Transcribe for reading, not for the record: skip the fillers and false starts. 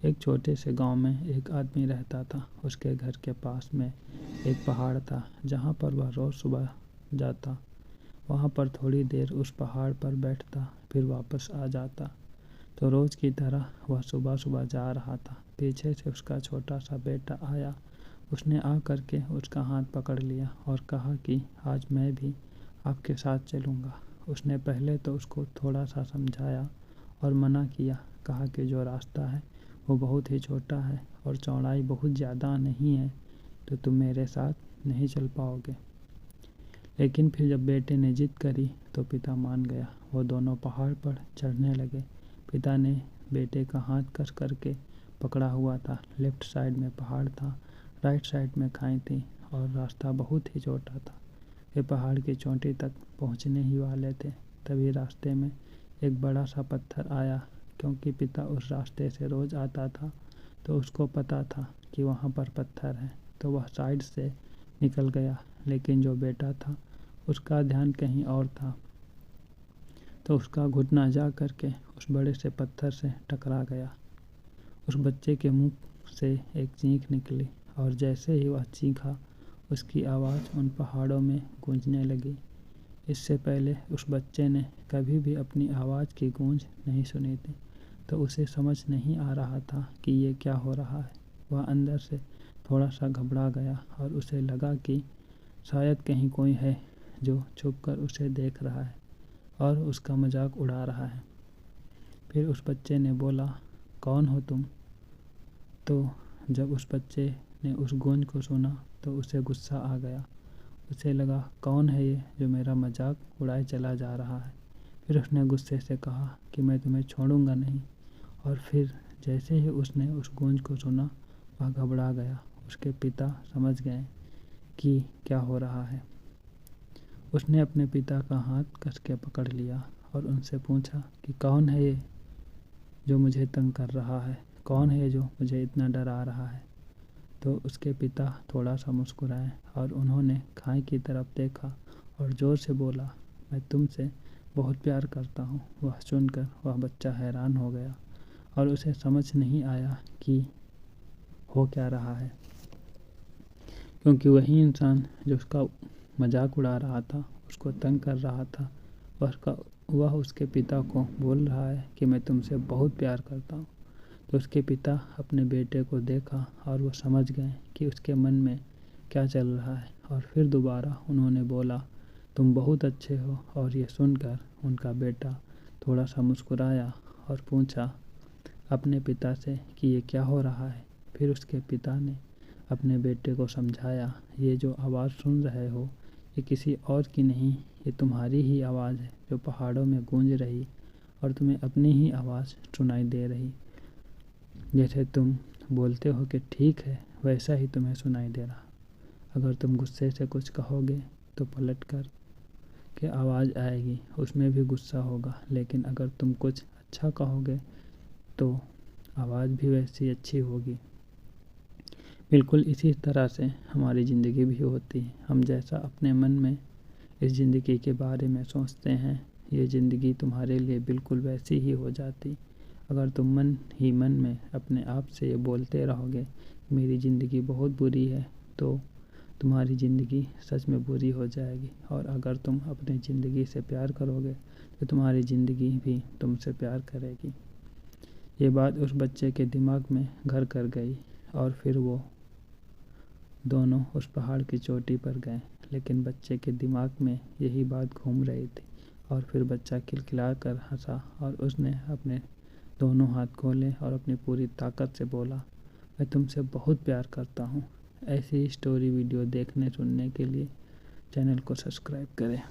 एक छोटे से गांव में एक आदमी रहता था। उसके घर के पास में एक पहाड़ था जहां पर वह रोज़ सुबह जाता। वहां पर थोड़ी देर उस पहाड़ पर बैठता, फिर वापस आ जाता। तो रोज़ की तरह वह सुबह सुबह जा रहा था। पीछे से उसका छोटा सा बेटा आया। उसने आ कर के उसका हाथ पकड़ लिया और कहा कि आज मैं भी आपके साथ चलूँगा। उसने पहले तो उसको थोड़ा सा समझाया और मना किया, कहा कि जो रास्ता है वो बहुत ही छोटा है और चौड़ाई बहुत ज़्यादा नहीं है, तो तुम मेरे साथ नहीं चल पाओगे। लेकिन फिर जब बेटे ने जिद करी तो पिता मान गया। वो दोनों पहाड़ पर चढ़ने लगे। पिता ने बेटे का हाथ कस करके पकड़ा हुआ था। लेफ्ट साइड में पहाड़ था, राइट साइड में खाई थी और रास्ता बहुत ही छोटा था। वे पहाड़ की चोटी तक पहुंचने ही वाले थे, तभी रास्ते में एक बड़ा सा पत्थर आया। क्योंकि पिता उस रास्ते से रोज़ आता था तो उसको पता था कि वहाँ पर पत्थर है, तो वह साइड से निकल गया। लेकिन जो बेटा था उसका ध्यान कहीं और था, तो उसका घुटना जा कर के उस बड़े से पत्थर से टकरा गया। उस बच्चे के मुंह से एक चीख निकली और जैसे ही वह चीखा उसकी आवाज़ उन पहाड़ों में गूंजने लगी। इससे पहले उस बच्चे ने कभी भी अपनी आवाज़ की गूंज नहीं सुनी थी, तो उसे समझ नहीं आ रहा था कि ये क्या हो रहा है। वह अंदर से थोड़ा सा घबरा गया और उसे लगा कि शायद कहीं कोई है जो छुपकर उसे देख रहा है और उसका मजाक उड़ा रहा है। फिर उस बच्चे ने बोला, कौन हो तुम? तो जब उस बच्चे ने उस गूंज को सुना तो उसे गुस्सा आ गया। उसे लगा, कौन है ये जो मेरा मजाक उड़ाए चला जा रहा है। फिर उसने गुस्से से कहा कि मैं तुम्हें छोड़ूंगा नहीं। और फिर जैसे ही उसने उस गूंज को सुना वह घबरा गया। उसके पिता समझ गए कि क्या हो रहा है। उसने अपने पिता का हाथ कस के पकड़ लिया और उनसे पूछा कि कौन है ये जो मुझे तंग कर रहा है, कौन है जो मुझे इतना डरा रहा है। तो उसके पिता थोड़ा सा मुस्कुराए और उन्होंने खाई की तरफ देखा और ज़ोर से बोला, मैं तुमसे बहुत प्यार करता हूँ। वह सुनकर वह बच्चा हैरान हो गया और उसे समझ नहीं आया कि हो क्या रहा है, क्योंकि वही इंसान जो उसका मजाक उड़ा रहा था, उसको तंग कर रहा था, वह उसके पिता को बोल रहा है कि मैं तुमसे बहुत प्यार करता हूँ। तो उसके पिता अपने बेटे को देखा और वो समझ गए कि उसके मन में क्या चल रहा है। और फिर दोबारा उन्होंने बोला, तुम बहुत अच्छे हो। और ये सुनकर उनका बेटा थोड़ा सा मुस्कुराया और पूछा अपने पिता से कि ये क्या हो रहा है। फिर उसके पिता ने अपने बेटे को समझाया, ये जो आवाज़ सुन रहे हो ये किसी और की नहीं, ये तुम्हारी ही आवाज़ है जो पहाड़ों में गूंज रही और तुम्हें अपनी ही आवाज़ सुनाई दे रही। जैसे तुम बोलते हो कि ठीक है, वैसा ही तुम्हें सुनाई दे रहा। अगर तुम गुस्से से कुछ कहोगे तो पलट कर के आवाज़ आएगी, उसमें भी गुस्सा होगा। लेकिन अगर तुम कुछ अच्छा कहोगे तो आवाज़ भी वैसी अच्छी होगी। बिल्कुल इसी तरह से हमारी ज़िंदगी भी होती है। हम जैसा अपने मन में इस ज़िंदगी के बारे में सोचते हैं, ये ज़िंदगी तुम्हारे लिए बिल्कुल वैसी ही हो जाती। अगर तुम मन ही मन में अपने आप से ये बोलते रहोगे मेरी ज़िंदगी बहुत बुरी है, तो तुम्हारी ज़िंदगी सच में बुरी हो जाएगी। और अगर तुम अपनी ज़िंदगी से प्यार करोगे तो तुम्हारी ज़िंदगी भी तुमसे प्यार करेगी। ये बात उस बच्चे के दिमाग में घर कर गई और फिर वो दोनों उस पहाड़ की चोटी पर गए। लेकिन बच्चे के दिमाग में यही बात घूम रही थी। और फिर बच्चा खिलखिला कर हंसा और उसने अपने दोनों हाथ खोले और अपनी पूरी ताकत से बोला, मैं तुमसे बहुत प्यार करता हूँ। ऐसी स्टोरी वीडियो देखने सुनने के लिए चैनल को सब्सक्राइब करें।